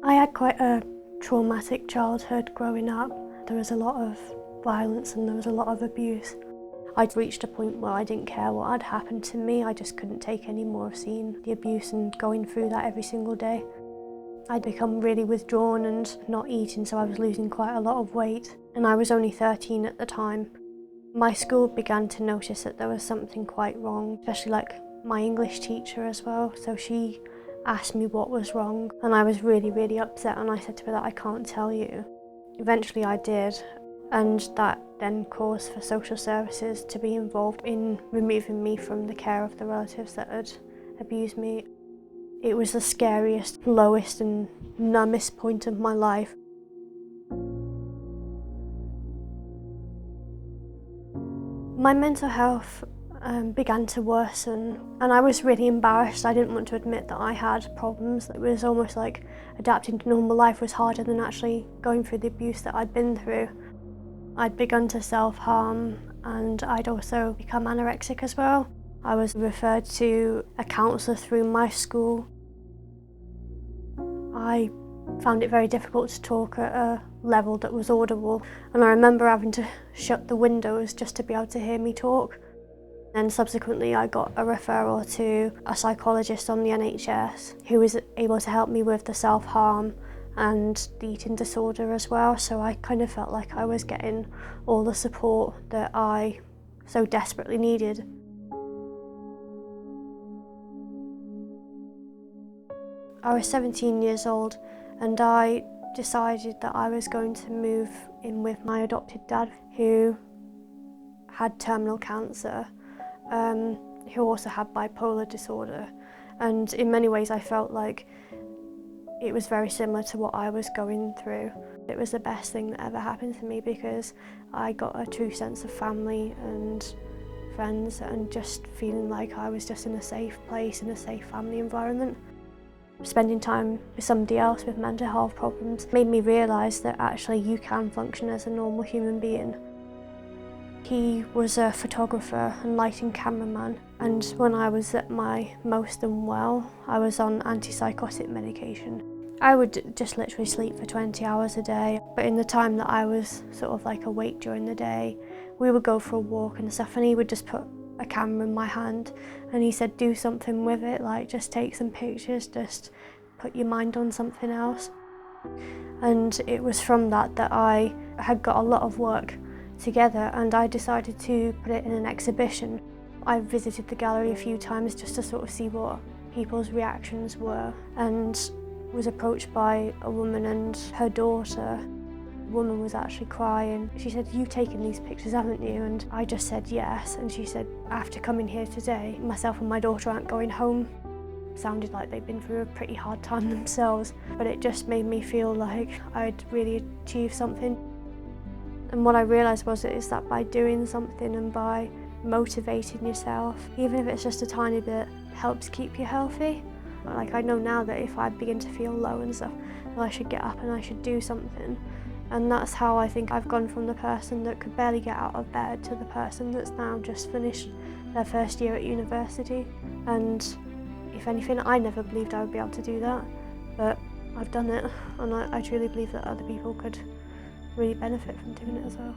I had quite a traumatic childhood growing up. There was a lot of violence and there was a lot of abuse. I'd reached a point where I didn't care what had happened to me. I just couldn't take any more of seeing the abuse and going through that every single day. I'd become really withdrawn and not eating, so I was losing quite a lot of weight. And I was only 13 at the time. My school began to notice that there was something quite wrong, especially like my English teacher as well. So she asked me what was wrong, and I was really upset, and I said to her that I can't tell you. Eventually I did, and that then caused for social services to be involved in removing me from the care of the relatives that had abused me. It was the scariest, lowest and numbest point of my life. My mental health began to worsen, and I was really embarrassed. I didn't want to admit that I had problems. It was almost like adapting to normal life was harder than actually going through the abuse that I'd been through. I'd begun to self-harm, and I'd also become anorexic as well. I was referred to a counsellor through my school. I found it very difficult to talk at a level that was audible, and I remember having to shut the windows just to be able to hear me talk. And subsequently I got a referral to a psychologist on the NHS who was able to help me with the self-harm and the eating disorder as well, so I kind of felt like I was getting all the support that I so desperately needed. I was 17 years old and I decided that I was going to move in with my adopted dad, who had terminal cancer, who also had bipolar disorder, and in many ways I felt like it was very similar to what I was going through. It was the best thing that ever happened to me because I got a true sense of family and friends and just feeling like I was just in a safe place, in a safe family environment. Spending time with somebody else with mental health problems made me realise that actually you can function as a normal human being. He was a photographer and lighting cameraman, and when I was at my most unwell, I was on antipsychotic medication. I would just literally sleep for 20 hours a day, but in the time that I was sort of like awake during the day, we would go for a walk and stuff, and he would just put a camera in my hand and he said, do something with it, like just take some pictures, just put your mind on something else. And it was from that that I had got a lot of work together, and I decided to put it in an exhibition. I visited the gallery a few times just to sort of see what people's reactions were, and was approached by a woman and her daughter. The woman was actually crying. She said, "You've taken these pictures, haven't you?" And I just said yes, and she said, after coming here today, myself and my daughter aren't going home. Sounded like they'd been through a pretty hard time themselves, but it just made me feel like I'd really achieved something. And what I realised is that by doing something and by motivating yourself, even if it's just a tiny bit, helps keep you healthy. Like I know now that if I begin to feel low and stuff, well, I should get up and I should do something. And that's how I think I've gone from the person that could barely get out of bed to the person that's now just finished their first year at university. And if anything, I never believed I would be able to do that, but I've done it, and I truly believe that other people could really benefit from doing it as well.